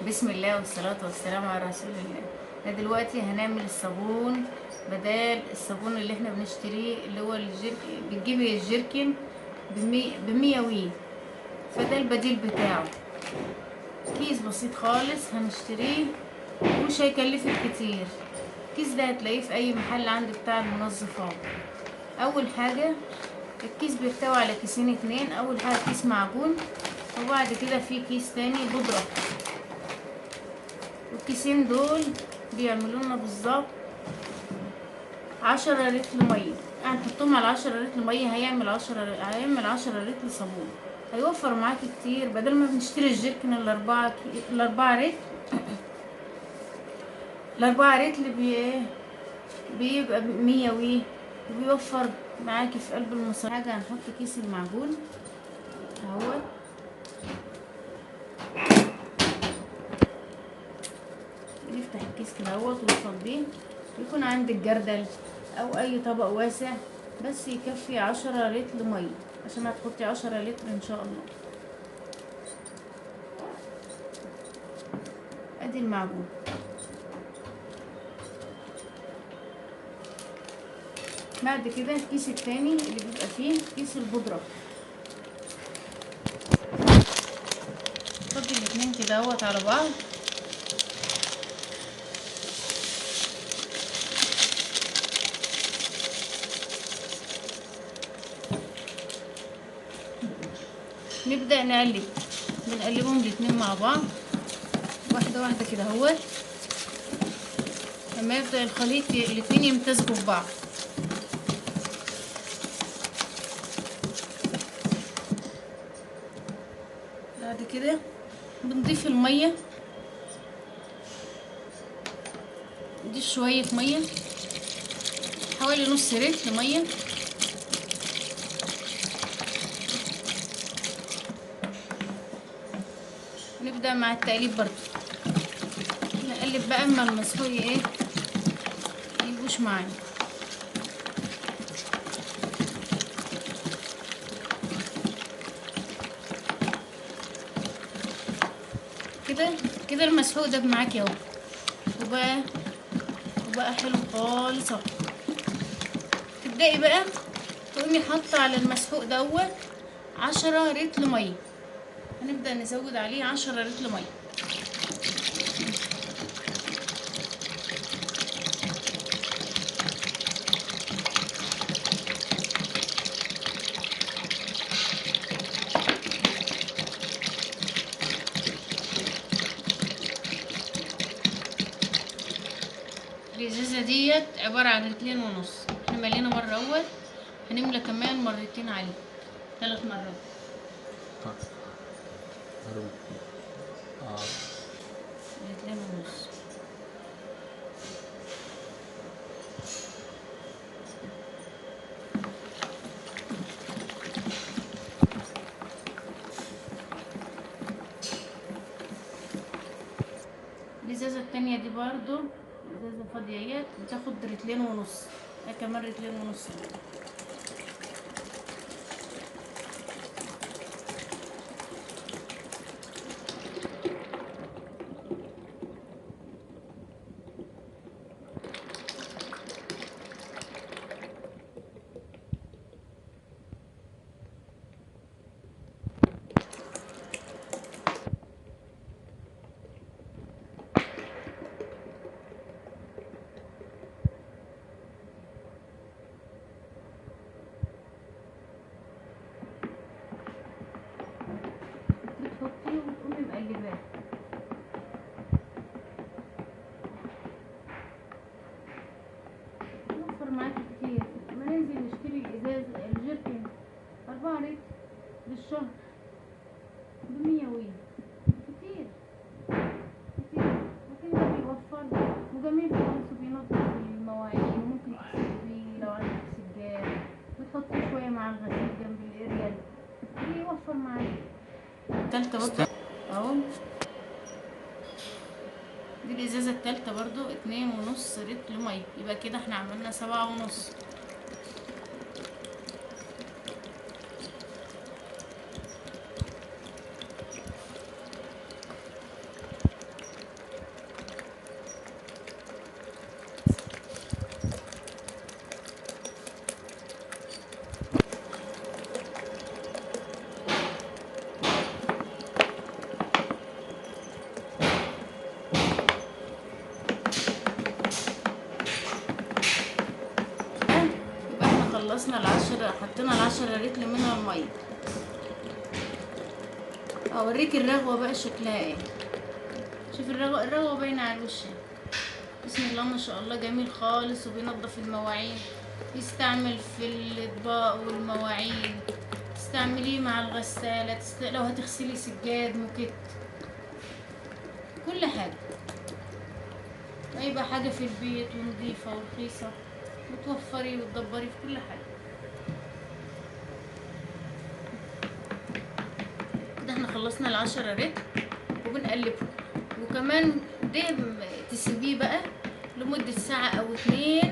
بسم الله والصلاة والسلام على رسول الله. احنا دلوقتي هنعمل الصابون بدل الصابون اللي احنا بنشتريه، اللي هو بتجيبي الجيركن بمية وي، فده البديل بتاعه. كيس بسيط خالص هنشتريه ومش هيكلفك كتير. الكيس ده هتلاقيه في اي محل عند بتاع المنظفات. اول حاجة الكيس بيحتوي على كيسين اتنين. اول حاجة كيس معجون، وبعد كده في كيس تاني بودرة. والكيسين دول بيعملوا لنا بالظبط 10 لتر ميه. يعني نحطهم على 10 لتر ميه هيعمل 10 لتر صابون. هيوفر معاكي كتير، بدل ما بنشتري الجيركن الاربعة رتر. الاربعة رتر بيبقى 100 وي، وبيوفر معاكي في قلب المصاريف. حاجة هنحط كيس المعجون اهوت. نفتح الكيس كده اهوت ونفضيه. يكون عندك جردل او اي طبق واسع، بس يكفي 10 لتر ميه، عشان هتحطي 10 لتر ان شاء الله. ادي المعجون. بعد كده الكيس التاني اللي بيبقى فيه كيس البودرة. حطي الاتنين كده اهوت على بعض. نبدأ بنقلبهم الاتنين مع بعض واحدة واحدة كده اهوت، لما يبدأ الخليط الاتنين يمتزجوا في بعض. بعد كده بنضيف المية. دي شوية مية، حوالي نص لتر مية. نبدأ مع التقليب برضو، نقلب بقى اما المسحوق يبوش معانا. كده كده المسحوق ده معاكي اهو، وبقى حلو خالص اهو. تبدأي بقى تقومي حاطه على المسحوق دوت 10 لتر ميه. هنبدأ نزود عليه 10 لتر ميه. الازازه ديت عباره عن 2.5. احنا ملينا مره اول، هنملى كمان مرتين عليه، 3 مرات. اه 2.5. الازازه التانية دي برضو ازازه فاضيه اهيت، بتاخد 2.5. كمان 2.5. بتحطيه وتقومي مقلباه. يوفر معاكي كتير. ما ننزل نشتري الجيركن 4 لتر للشهر ب100 وي، كتير كتير. وكده بيوفر، وجميل خالص، وبينضف المواعين. وممكن تغسلي بيه لو عندك سجاد، وتحطيه شوية مع الغسيل جنب الاريال، بيوفر معاكي. التالتة برضه اهو. دي الازازة التالتة برضو 2.5 لتر مية. يبقى كده احنا عملنا 7.5. حطينا ال10 لتر منها الميه. اوريك الرغوه بقى شكلها ايه. شوف الرغوه باينه على الوش. بسم الله ما شاء الله، جميل خالص وبينضف المواعين، يستعمل في الاطباق والمواعين، تستعمليه مع الغسالة، لو هتغسلي سجاد موكيت، كل حاجة، يبقى حاجة في البيت ونظيفة ورخيصة وتوفري وتدبري في كل حاجة. كده احنا خلصنا ال10 رتل وبنقلبه. وكمان ده تسيبيه بقى لمدة ساعة او 2،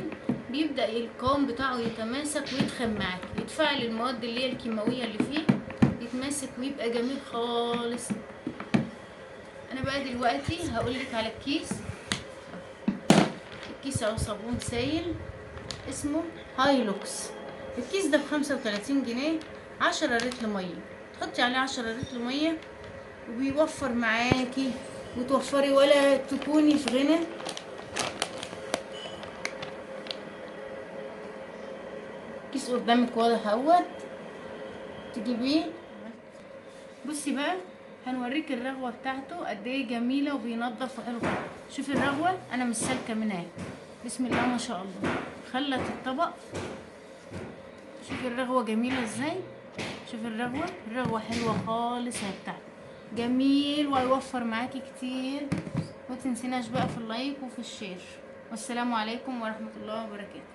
بيبدأ القوام بتاعه يتماسك ويتخن معاك، يتفاعل المواد اللي هي الكيماوية اللي فيه، يتماسك ويبقى جميل خالص. انا بقى دلوقتي هقولك على الكيس اهو، صابون سائل اسمه هايلوكس. الكيس ده ب35 جنيه، 10 لتر ميه، تحطي عليه 10 لتر ميه وبيوفر معاكي وتوفري ولا تكوني في غنى. كيس قدامك واضح اهوت، تجيبيه. بصي بقى هنوريك الرغوه بتاعته قد ايه جميله وبينضف وحلو. شوفي الرغوه انا مش سالكه منها، بسم الله ما شاء الله، خلت الطبق. شوفي الرغوه جميله ازاي، شوفي الرغوه حلوه خالص يا بتاعتي، جميل وهيوفر معاكي كتير. ما تنسيناش بقى في اللايك وفي الشير. والسلام عليكم ورحمه الله وبركاته.